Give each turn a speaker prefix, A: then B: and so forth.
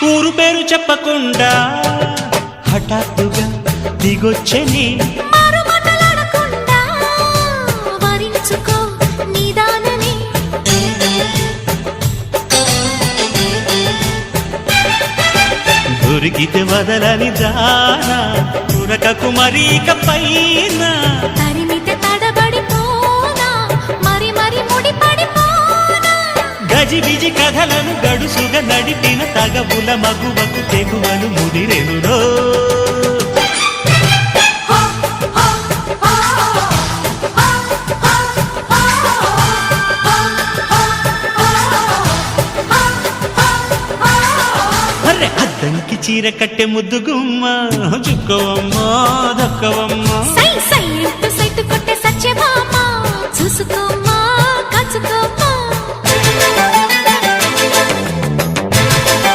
A: ఊరు పేరు చెప్పకుండా హఠాత్తుగా దిగొచ్చని దొరికితే వదలని దానా ఉరకకు మరీక పైన
B: తరిమితే తడబడిపోనా మరి మరి ముడిపడిపోనా
A: గజిబిజి కథలను గడుసుగా నడిపిన తగవుల మగువకు తెగువలు ముదిరెనురో అద్దంకి చీర కట్టె ముద్దుగుమ్మ చుక్కవమ్మా దక్కవమ్మా
B: సై సై సైటు కొట్టే సత్యభామ చూసుకోమ్మా